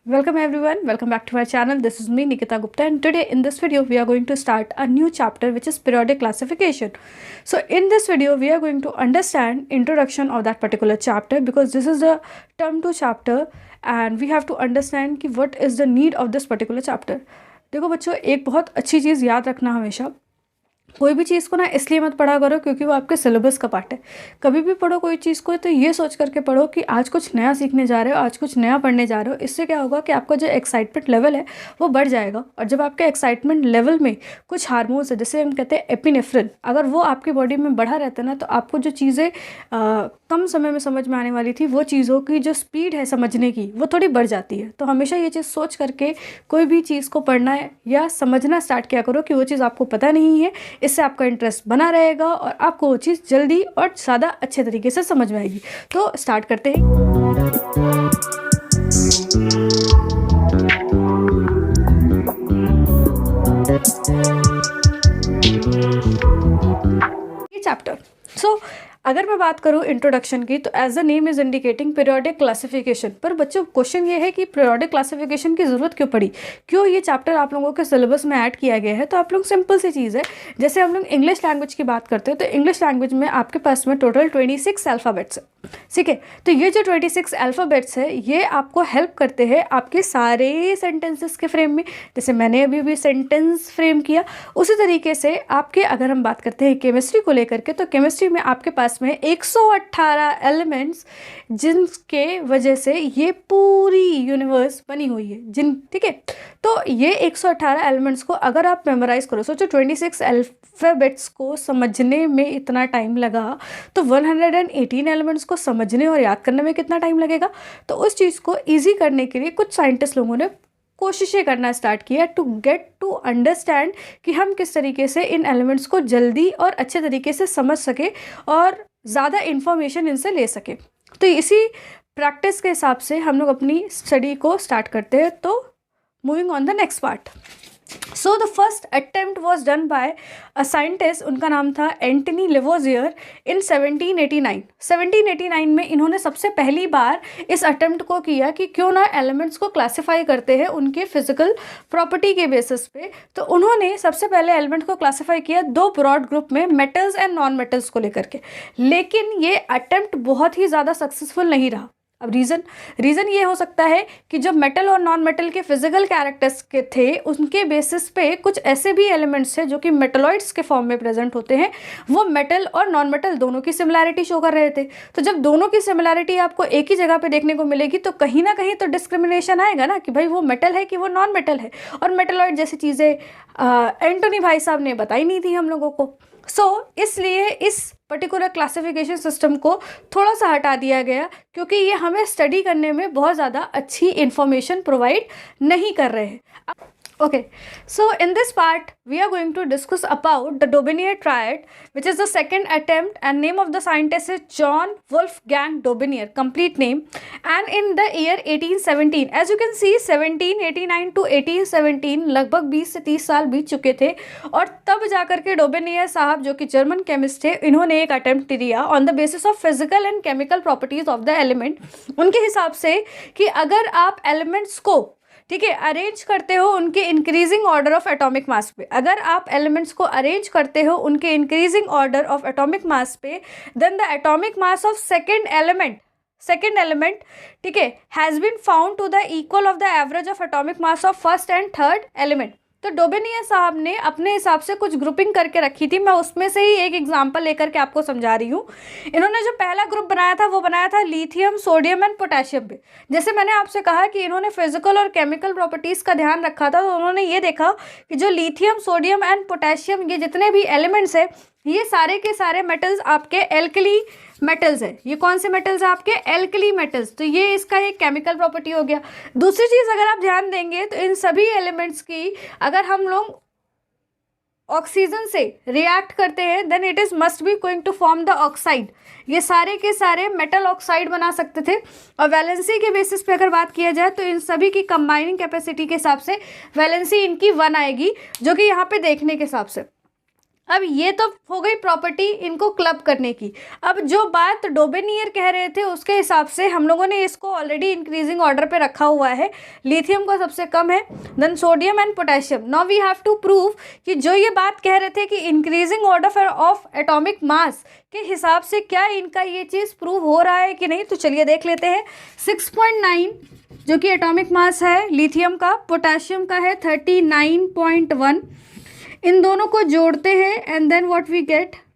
Welcome everyone, welcome back to our channel. This is me Nikita Gupta, and today in this video we are going to start a new chapter which is periodic classification. So in this video we are going to understand introduction of that particular chapter, because this is the term 2 chapter and we have to understand कि what is the need of this particular chapter. देखो बच्चों, एक बहुत अच्छी चीज़ याद रखना, हमेशा कोई भी चीज़ को ना इसलिए मत पढ़ा करो क्योंकि वो आपके सिलेबस का पार्ट है। कभी भी पढ़ो कोई चीज़ को तो ये सोच करके पढ़ो कि आज कुछ नया सीखने जा रहे हो, आज कुछ नया पढ़ने जा रहे हो। इससे क्या होगा कि आपका जो एक्साइटमेंट लेवल है वो बढ़ जाएगा, और जब आपके एक्साइटमेंट लेवल में कुछ हार्मोन्स है, जैसे हम कहते हैं एपिनेफ्रिन, अगर वो आपकी बॉडी में बढ़ा रहता है ना, तो आपको जो चीज़ें कम समय में समझ में आने वाली थी, वो चीज़ों की जो स्पीड है समझने की वो थोड़ी बढ़ जाती है। तो हमेशा ये चीज़ सोच करके कोई भी चीज़ को पढ़ना है या समझना स्टार्ट किया करो कि वो चीज़ आपको पता नहीं है। इससे आपका इंटरेस्ट बना रहेगा और आपको वो चीज़ जल्दी और ज़्यादा अच्छे तरीके से समझ में आएगी। तो स्टार्ट करते हैं। ये चैप्टर अगर मैं बात करूं इंट्रोडक्शन की, तो as the name is indicating periodic classification. पर बच्चों, क्वेश्चन ये है कि पीरियोडिक क्लासिफिकेशन की ज़रूरत क्यों पड़ी, क्यों ये चैप्टर आप लोगों के सिलेबस में ऐड किया गया है। तो आप लोग सिंपल सी चीज़ है, जैसे हम लोग इंग्लिश लैंग्वेज की बात करते हैं तो इंग्लिश लैंग्वेज में आपके पास में टोटल 26 अल्फ़ाबेट्स है, ठीक है। तो ये जो 26 अल्फ़ाबेट्स है ये आपको हेल्प करते हैं आपके सारे सेंटेंसेस के फ्रेम में। जैसे मैंने अभी भी सेंटेंस फ्रेम किया, उसी तरीके से आपके अगर हम बात करते हैं केमिस्ट्री को लेकर के, तो केमिस्ट्री में आपके पास में 118 एलिमेंट्स जिनके वजह से ये पूरी यूनिवर्स बनी हुई है, ठीक है। तो ये 118 एलिमेंट्स को अगर आप मेमोराइज करो, सोचो 26 अल्फ़ाबेट्स को समझने में इतना टाइम लगा, तो 118 एलिमेंट्स को समझने और याद करने में कितना टाइम लगेगा। तो उस चीज़ को ईजी करने के लिए कुछ साइंटिस्ट लोगों ने कोशिशें करना स्टार्ट किया टू गेट टू अंडरस्टैंड कि हम किस तरीके से इन एलिमेंट्स को जल्दी और अच्छे तरीके से समझ सके और ज़्यादा इन्फॉर्मेशन इनसे ले सके। तो इसी प्रैक्टिस के हिसाब से हम लोग अपनी स्टडी को स्टार्ट करते हैं। तो moving on the next part. So the first attempt was done by a scientist, उनका नाम था एंटनी लेवोजियर इन 1789। 1789 में इन्होंने सबसे पहली बार इस अटेम्प्ट को किया कि क्यों ना एलिमेंट्स को क्लासिफाई करते हैं उनके फिजिकल प्रॉपर्टी के बेसिस पे। तो उन्होंने सबसे पहले एलिमेंट को क्लासिफाई किया दो ब्रॉड ग्रुप में, मेटल्स एंड नॉन मेटल्स को लेकर के। लेकिन ये अटेम्प्ट बहुत ही ज़्यादा सक्सेसफुल नहीं रहा। अब रीज़न ये हो सकता है कि जो मेटल और नॉन मेटल के फिजिकल कैरेक्टर्स के थे, उनके बेसिस पे कुछ ऐसे भी एलिमेंट्स थे जो कि मेटलॉइड्स के फॉर्म में प्रेजेंट होते हैं, वो मेटल और नॉन मेटल दोनों की सिमिलैरिटी शो कर रहे थे। तो जब दोनों की सिमिलैरिटी आपको एक ही जगह पे देखने को मिलेगी, तो कहीं ना कहीं तो डिस्क्रिमिनेशन आएगा ना कि भाई वो मेटल है कि वो नॉन मेटल है। और मेटलॉइड जैसी चीज़ें एंटोनी भाई साहब ने बताई नहीं थी हम लोगों को। इसलिए इस पर्टिकुलर क्लासिफिकेशन सिस्टम को थोड़ा सा हटा दिया गया, क्योंकि ये हमें स्टडी करने में बहुत ज़्यादा अच्छी इंफॉर्मेशन प्रोवाइड नहीं कर रहे हैं। Okay, so in this part we are going to discuss about the Daubigny triad, which is the second attempt, and name of the scientist is John Wolfgang Daubigny, complete name, and in the year 1817, as you can see 1789 to 1817 लगभग 20 से 30 साल बीत चुके थे, और तब जाकर के डोबेनियर साहब जो कि जर्मन केमिस्ट थे, इन्होंने एक अटेम्प्ट दिया on the basis of physical and chemical properties of the element. उनके हिसाब से कि अगर आप एलिमेंट्स को, ठीक है, अरेंज करते हो उनके increasing order of atomic mass पे, अगर आप एलिमेंट्स को अरेंज करते हो उनके increasing order of atomic mass पे, then the atomic mass of second element, ठीक है, has been found to the equal of the average of atomic mass of first and third element. तो Dobereiner साहब ने अपने हिसाब से कुछ ग्रुपिंग करके रखी थी। मैं उसमें से ही एक एग्जांपल लेकर के आपको समझा रही हूँ। इन्होंने जो पहला ग्रुप बनाया था वो बनाया था लिथियम, सोडियम एंड पोटेशियम पे। जैसे मैंने आपसे कहा कि इन्होंने फिजिकल और केमिकल प्रॉपर्टीज़ का ध्यान रखा था, तो उन्होंने ये देखा कि जो लिथियम, सोडियम एंड पोटेशियम, ये जितने भी एलिमेंट्स है, ये सारे के सारे मेटल्स आपके एल्कली मेटल्स है। ये कौन से मेटल्स है? आपके एल्कली मेटल्स। तो ये इसका एक केमिकल प्रॉपर्टी हो गया। दूसरी चीज़ अगर आप ध्यान देंगे तो इन सभी एलिमेंट्स की अगर हम लोग ऑक्सीजन से रिएक्ट करते हैं, then it is must be going to form the oxide. ये सारे के सारे मेटल ऑक्साइड बना सकते थे। और वैलेंसी के बेसिस पे अगर बात किया जाए तो इन सभी की कंबाइनिंग कैपेसिटी के हिसाब से वैलेंसी इनकी 1 आएगी, जो कि यहाँ पे देखने के हिसाब से। अब ये तो हो गई प्रॉपर्टी इनको क्लब करने की। अब जो बात डोबेनियर कह रहे थे उसके हिसाब से हम लोगों ने इसको ऑलरेडी इंक्रीजिंग ऑर्डर पे रखा हुआ है। लिथियम का सबसे कम है, then sodium and potassium. Now we have to prove कि जो ये बात कह रहे थे कि increasing order of atomic mass के हिसाब से क्या इनका ये चीज़ प्रूव हो रहा है कि नहीं। तो चलिए देख लेते हैं। 6.9 जो कि एटॉमिक मास है लिथियम का, पोटेशियम का है 39.1। इन दोनों को जोड़ते हैं and then what we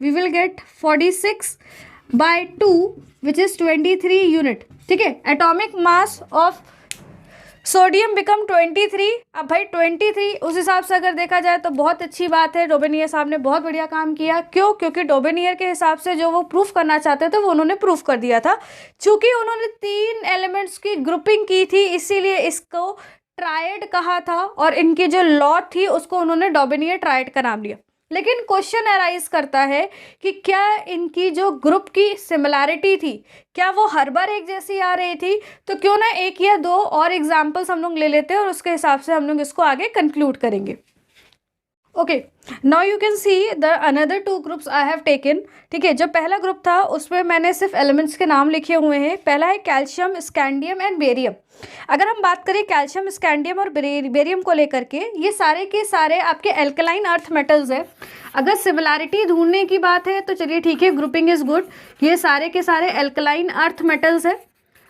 will get 46/2 which is 23 unit. ठीक है, atomic mass of sodium become 23। अब भाई 23 उस हिसाब से अगर देखा जाए तो बहुत अच्छी बात है, डोबेनियर साहब ने बहुत बढ़िया काम किया। क्यों? क्योंकि डोबेनियर के हिसाब से जो वो प्रूफ करना चाहते थे वो उन्होंने प्रूफ कर दिया था। चूंकि उन्होंने 3 एलिमेंट्स की ग्रुपिंग की थी इसीलिए इसको ट्रायड कहा था, और इनकी जो लॉ थी उसको उन्होंने डोबेनियर ट्रायड का नाम दिया। लेकिन क्वेश्चन अराइज करता है कि क्या इनकी जो ग्रुप की सिमिलैरिटी थी क्या वो हर बार एक जैसी आ रही थी? तो क्यों ना 1 या 2 और एग्जाम्पल्स हम लोग ले लेते हैं और उसके हिसाब से हम लोग इसको आगे कंक्लूड करेंगे। Okay, now you can see the another 2 groups I have taken. ठीक है, जो पहला ग्रुप था उसमें मैंने सिर्फ एलिमेंट्स के नाम लिखे हुए हैं। पहला है कैल्शियम, स्कैंडियम एंड बेरियम। अगर हम बात करें कैल्शियम, स्कैंडियम और बेरियम को लेकर के, ये सारे के सारे आपके एल्कलाइन अर्थ मेटल्स है। अगर सिमिलैरिटी ढूंढने की बात है तो चलिए ठीक है, ग्रुपिंग इज गुड। ये सारे के सारे एल्कलाइन अर्थ मेटल्स है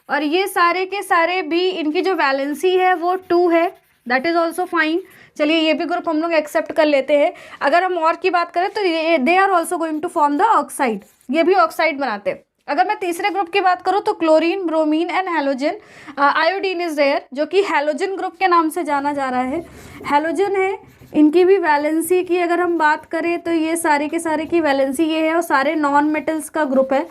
और ये सारे के सारे भी इनकी जो वैलेंसी है वो 2 है, दैट इज ऑल्सो फाइन। चलिए ये भी ग्रुप हम लोग एक्सेप्ट कर लेते हैं। अगर हम और की बात करें तो they are also going to form the oxide, ये भी ऑक्साइड बनाते हैं। अगर मैं तीसरे ग्रुप की बात करूँ तो chlorine, bromine and halogen, iodine is there जो कि हैलोजन ग्रुप के नाम से जाना जा रहा है। हैलोजन है, इनकी भी वैलेंसी की अगर हम बात करें तो ये सारे के सारे की वैलेंसी ये है और सारे नॉन मेटल्स का ग्रुप है।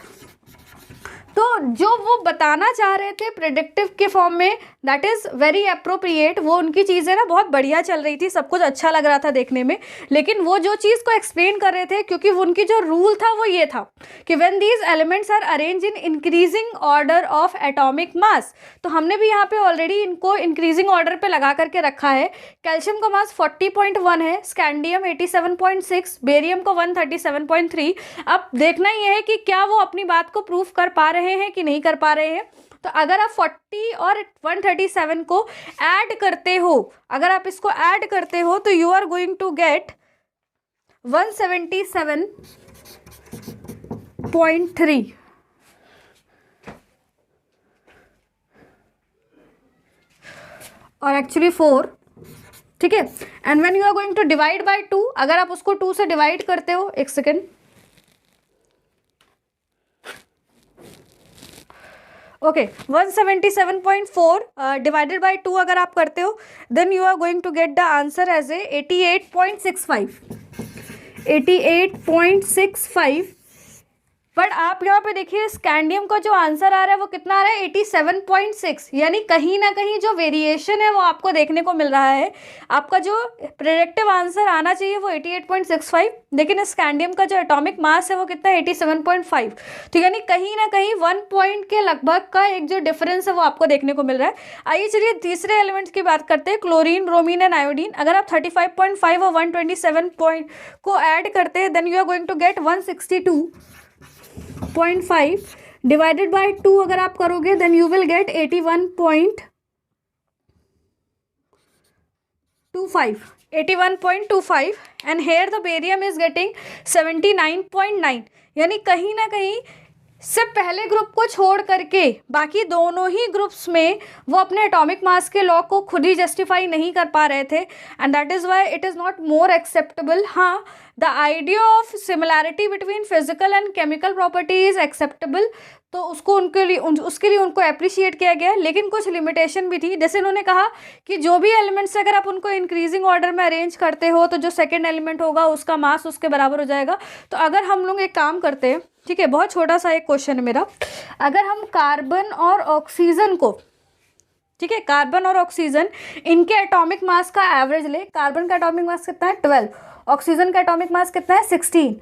तो जो वो बताना चाह रहे थे प्रेडिक्टिव के फॉर्म में, दैट इज़ वेरी अप्रोप्रिएट। वो उनकी चीज़ें ना बहुत बढ़िया चल रही थी, सब कुछ अच्छा लग रहा था देखने में। लेकिन वो जो चीज़ को एक्सप्लेन कर रहे थे, क्योंकि उनकी जो रूल था वो ये था कि when these elements are arrange in increasing order of atomic mass, तो हमने भी यहाँ पे ऑलरेडी इनको इंक्रीजिंग ऑर्डर पे लगा करके रखा है। कैल्शियम का मास 40.1 है, स्कैंडियम 87.6, बेरियम को 137.3। अब देखना ये है कि क्या वो अपनी बात को प्रूफ कर पा रहे हैं कि नहीं कर पा रहे हैं। तो अगर आप 40 और 137 को ऐड करते हो, अगर आप इसको ऐड करते हो तो you are going to get 177.3 और एक्चुअली 4। ठीक है, and when you are going to divide by 2, अगर आप उसको 2 से डिवाइड करते हो, एक सेकेंड, ओके 177.4 डिवाइडेड बाय 2 अगर आप करते हो then you are going to get the answer as a 88.65। But आप यहाँ पे देखिए स्कैंडियम का जो आंसर आ रहा है वो कितना आ रहा है 87.6, यानी कहीं ना कहीं जो वेरिएशन है वो आपको देखने को मिल रहा है। आपका जो प्रेडिक्टिव आंसर आना चाहिए वो 88.65, लेकिन स्कैंडियम का जो एटॉमिक मास है वो कितना है 87.5। तो यानी कहीं ना कहीं 1 पॉइंट के लगभग का एक जो डिफरेंस है वो आपको देखने को मिल रहा है। आइए चलिए तीसरे एलिमेंट्स की बात करते हैं, क्लोरीन, ब्रोमीन एंड आयोडीन। अगर आप 35.5 और 127 पॉइंट को ऐड करते हैं then you are going to get 162.5 divided by 2 अगर आप करोगे then you will get 81.25 and here the barium is getting 79.9। यानी कहीं ना कहीं सिर्फ पहले ग्रुप को छोड़ करके बाकी दोनों ही ग्रुप्स में वो अपने एटॉमिक मास के लॉ को खुद ही जस्टिफाई नहीं कर पा रहे थे, and that is why it is not more acceptable. हाँ, the idea of similarity between physical and chemical property is acceptable, तो उसको उसके लिए उनको अप्रिशिएट किया गया, लेकिन कुछ लिमिटेशन भी थी। जैसे उन्होंने कहा कि जो भी एलिमेंट्स अगर आप उनको इंक्रीजिंग ऑर्डर में अरेंज करते हो तो जो सेकेंड एलिमेंट होगा उसका मास उसके बराबर हो जाएगा। तो अगर हम लोग एक काम करते हैं, ठीक है, बहुत छोटा सा एक क्वेश्चन है मेरा, अगर हम कार्बन और ऑक्सीजन को, ठीक है, कार्बन और ऑक्सीजन इनके एटॉमिक मास का एवरेज ले, कार्बन का एटॉमिक मास कितना है 12, ऑक्सीजन का एटॉमिक मास कितना है 16,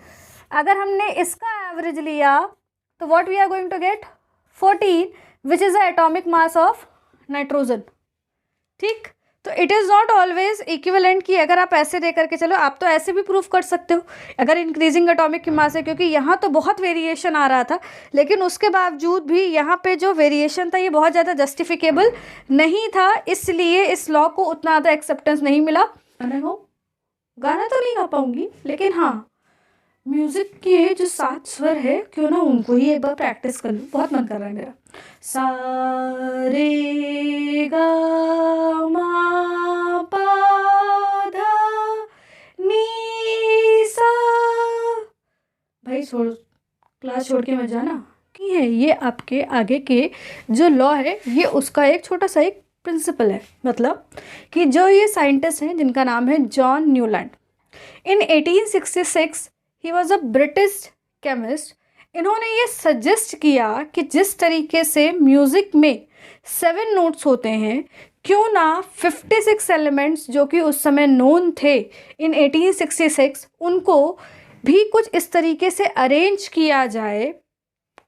अगर हमने इसका एवरेज लिया तो what we are going to get 14 which is the atomic mass of nitrogen. ठीक, तो it is not always equivalent कि अगर आप ऐसे दे करके चलो, आप तो ऐसे भी प्रूफ कर सकते हो अगर इंक्रीजिंग एटॉमिक मास है, क्योंकि यहाँ तो बहुत वेरिएशन आ रहा था, लेकिन उसके बावजूद भी यहाँ पे जो वेरिएशन था ये बहुत ज़्यादा जस्टिफिकेबल नहीं था, इसलिए इस लॉ को उतना ज़्यादा एक्सेप्टेंस नहीं मिला। गाना तो नहीं गा पाऊंगी, लेकिन हाँ म्यूजिक के जो 7 स्वर है क्यों ना उनको ही एक बार प्रैक्टिस कर लूँ, बहुत मन कर रहा है मेरा। सा रे गा मा पा धा नी सा। भाई छोड़, क्लास छोड़ के मत जाना कि है ये आपके आगे के जो लॉ है ये उसका एक छोटा सा एक प्रिंसिपल है। मतलब कि जो ये साइंटिस्ट हैं जिनका नाम है John Newland, in 1866 he was a British chemist. इन्होंने ये सजेस्ट किया कि जिस तरीके से म्यूज़िक में 7 नोट्स होते हैं, क्यों ना 56 एलिमेंट्स जो कि उस समय नोन थे इन 1866, उनको भी कुछ इस तरीके से अरेंज किया जाए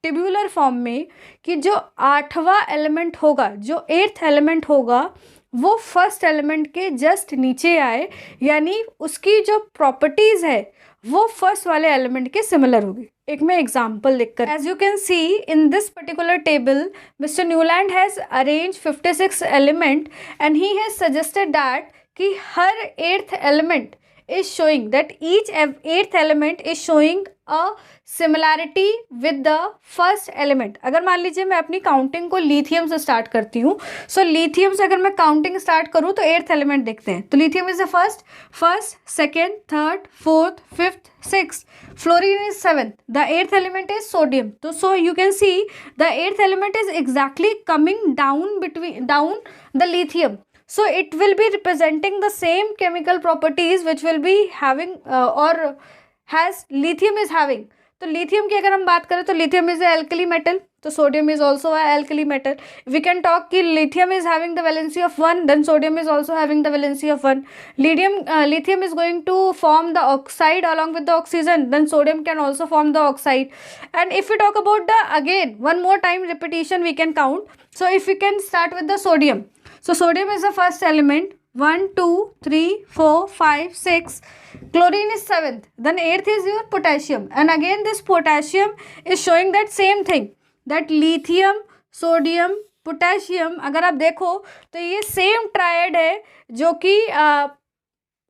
टेब्यूलर फॉर्म में कि जो 8वां एलिमेंट होगा, जो 8th एलिमेंट होगा, वो फर्स्ट एलिमेंट के जस्ट नीचे आए, यानी उसकी जो प्रॉपर्टीज़ है वो फर्स्ट वाले एलिमेंट के सिमिलर होगी। एक मैं एग्जांपल लिखकर, as you can see in this particular table mister Newland has arrange 56 element and he has suggested that कि हर 8th element is showing that each 8th element is showing a similarity with the first element। अगर मान लीजिए मैं अपनी counting को lithium से start करती हूँ, सो लिथियम से अगर मैं काउंटिंग स्टार्ट करूँ तो 8th एलिमेंट देखते हैं, तो lithium is the first, second, third, fourth, fifth, sixth, fluorine is 7th, the 8th element is sodium. तो so you can see the 8th element is exactly coming down the lithium, so it will be representing the same chemical properties which will be having or has lithium is having। तो lithium की अगर हम बात करें तो lithium is a alkali metal, तो sodium is also a alkali metal। we can talk कि lithium is having the valency of 1, then sodium is also having the valency of 1। lithium is going to form the oxide along with the oxygen, then sodium can also form the oxide। and if we talk about the again one more time repetition we can count, so if we can start with the sodium, so sodium is the first element, 1 2 3 4 5 6, chlorine is 7th, then 8th is your potassium, and again this potassium is showing that same thing, that lithium, sodium, potassium। अगर आप देखो तो ये same triad है जो कि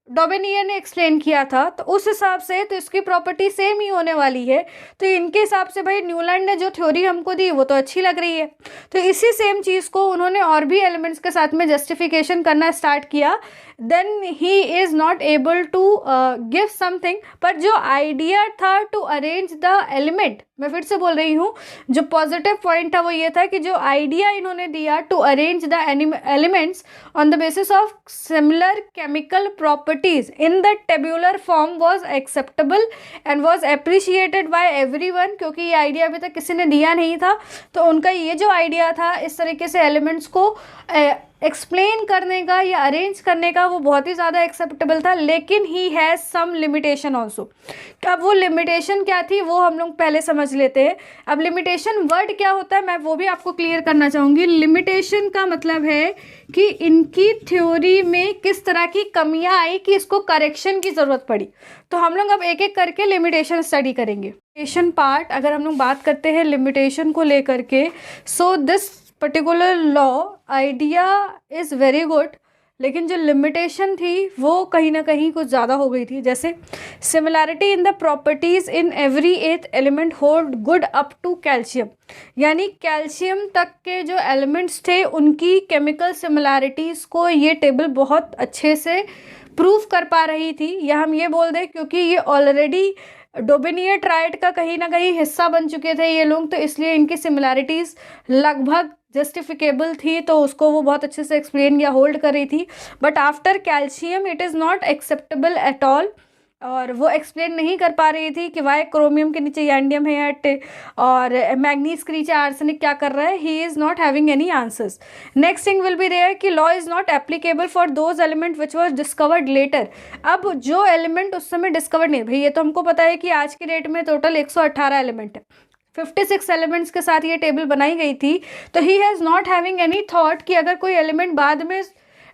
डोबेनियर ने explain किया था, तो उस हिसाब से तो इसकी प्रॉपर्टी सेम ही होने वाली है। तो इनके हिसाब से भाई न्यूलैंड ने जो थ्योरी हमको दी वो तो अच्छी लग रही है, तो इसी सेम चीज़ को उन्होंने और भी एलिमेंट्स के साथ में जस्टिफिकेशन करना स्टार्ट किया। Then he is not able to give something, पर जो आइडिया था टू अरेंज द एलिमेंट, मैं फिर से बोल रही हूँ, जो पॉजिटिव पॉइंट था वो ये था कि जो आइडिया इन्होंने दिया to arrange the elements on the basis of similar chemical properties in the tabular form was acceptable and was appreciated by everyone, क्योंकि ये आइडिया अभी तक किसी ने दिया नहीं था। तो उनका ये जो आइडिया था इस तरीके से एलिमेंट्स को एक्सप्लेन करने का या अरेंज करने का, वो बहुत ही ज़्यादा एक्सेप्टेबल था, लेकिन he has some limitation also. अब वो लिमिटेशन क्या थी वो हम लोग पहले समझ लेते हैं। अब लिमिटेशन वर्ड क्या होता है मैं वो भी आपको क्लियर करना चाहूँगी। लिमिटेशन का मतलब है कि इनकी थ्योरी में किस तरह की कमियाँ आई कि इसको करेक्शन की ज़रूरत पड़ी। तो हम लोग अब एक एक करके लिमिटेशन स्टडी करेंगे। लिमिटेशन पार्ट अगर हम लोग बात करते हैं लिमिटेशन को लेकर के, so this particular law idea is very good, लेकिन जो लिमिटेशन थी वो कहीं ना कहीं कुछ ज़्यादा हो गई थी। जैसे similarity in the properties in every 8th element hold good up to calcium, यानी कैल्शियम तक के जो एलिमेंट्स थे उनकी केमिकल सिमिलैरिटीज़ को ये टेबल बहुत अच्छे से प्रूव कर पा रही थी। या हम ये बोल दें क्योंकि ये ऑलरेडी डोबेनियर ट्रायड का कहीं ना कहीं हिस्सा बन चुके थे ये लोग, तो इसलिए इनकी सिमिलैरिटीज़ लगभग जस्टिफिकेबल थी, तो उसको वो बहुत अच्छे से एक्सप्लेन या होल्ड कर रही थी। But after calcium it is not acceptable at all, और वो एक्सप्लेन नहीं कर पा रही थी कि वाई क्रोमियम के नीचे यांडियम है और मैग्नीज के नीचे आर्सेनिक क्या कर रहा है। He is not having any answers. Next thing will be there कि law is not applicable for those element which was discovered later. अब जो एलिमेंट उस समय डिस्कवर्ड नहीं, भाई ये तो हमको पता है कि आज की डेट में टोटल 118 एलिमेंट है, 56 एलिमेंट्स के साथ ये टेबल बनाई गई थी। तो he has not having any thought कि अगर कोई एलिमेंट बाद में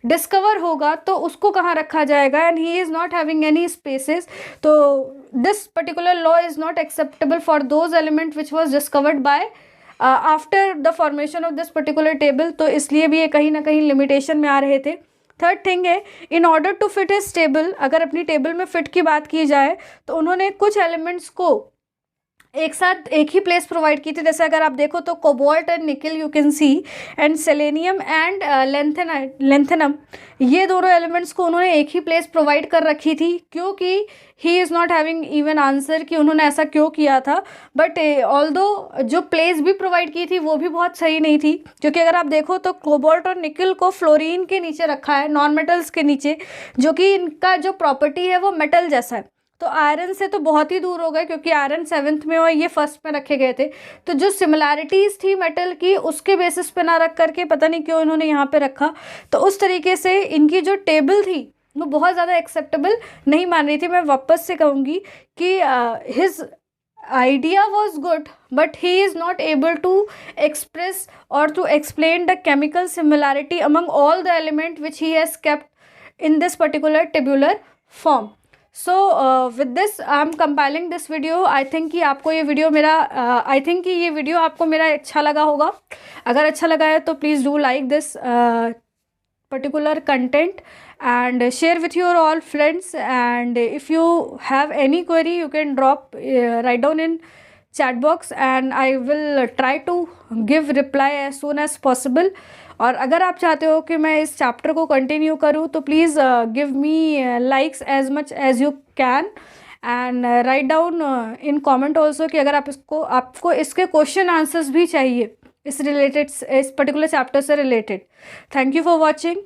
डिस्कवर होगा तो उसको कहाँ रखा जाएगा, and he is not having any spaces, तो this particular law is not acceptable for those element which was discovered by after the formation of this particular table. तो इसलिए भी ये कहीं ना कहीं लिमिटेशन में आ रहे थे। थर्ड थिंग है, in order to fit his table, अगर अपनी टेबल में फिट की बात की जाए तो उन्होंने कुछ एलिमेंट्स को एक साथ एक ही प्लेस प्रोवाइड की थी। जैसे अगर आप देखो तो कोबाल्ट एंड निकल you can C, and selenium and lanthanum, ये दोनों एलिमेंट्स को उन्होंने एक ही प्लेस प्रोवाइड कर रखी थी, क्योंकि ही is not having even answer कि उन्होंने ऐसा क्यों किया था। बट ऑल्दो जो प्लेस भी प्रोवाइड की थी वो भी बहुत सही नहीं थी, क्योंकि अगर आप देखो तो कोबाल्ट और निकल को फ्लोरीन के नीचे रखा है, नॉन मेटल्स के नीचे, जो कि इनका जो प्रॉपर्टी है वो मेटल जैसा है। तो आयरन से तो बहुत ही दूर हो गए, क्योंकि आयरन 7th में और ये फर्स्ट में रखे गए थे। तो जो सिमिलैरिटीज़ थी मेटल की, उसके बेसिस पे ना रख करके पता नहीं क्यों इन्होंने यहाँ पे रखा। तो उस तरीके से इनकी जो टेबल थी वो बहुत ज़्यादा एक्सेप्टेबल नहीं मान रही थी। मैं वापस से कहूँगी कि his idea was good, but he is not able to express or to explain the chemical similarity among all the element which he has kept in this particular tabular form. So with this I am compiling this video. I think कि आपको ये video मेरा I think कि ये video आपको मेरा अच्छा लगा होगा। अगर अच्छा लगा है तो please do like this particular content and share with your all friends, and if you have any query you can drop write down in chat box and I will try to give reply as soon as possible. और अगर आप चाहते हो कि मैं इस chapter को continue करूँ तो please give me likes as much as you can, and write down in comment also कि अगर आपको इसके क्वेश्चन आंसर्स भी चाहिए इस पर्टिकुलर चैप्टर से related. Thank you for watching.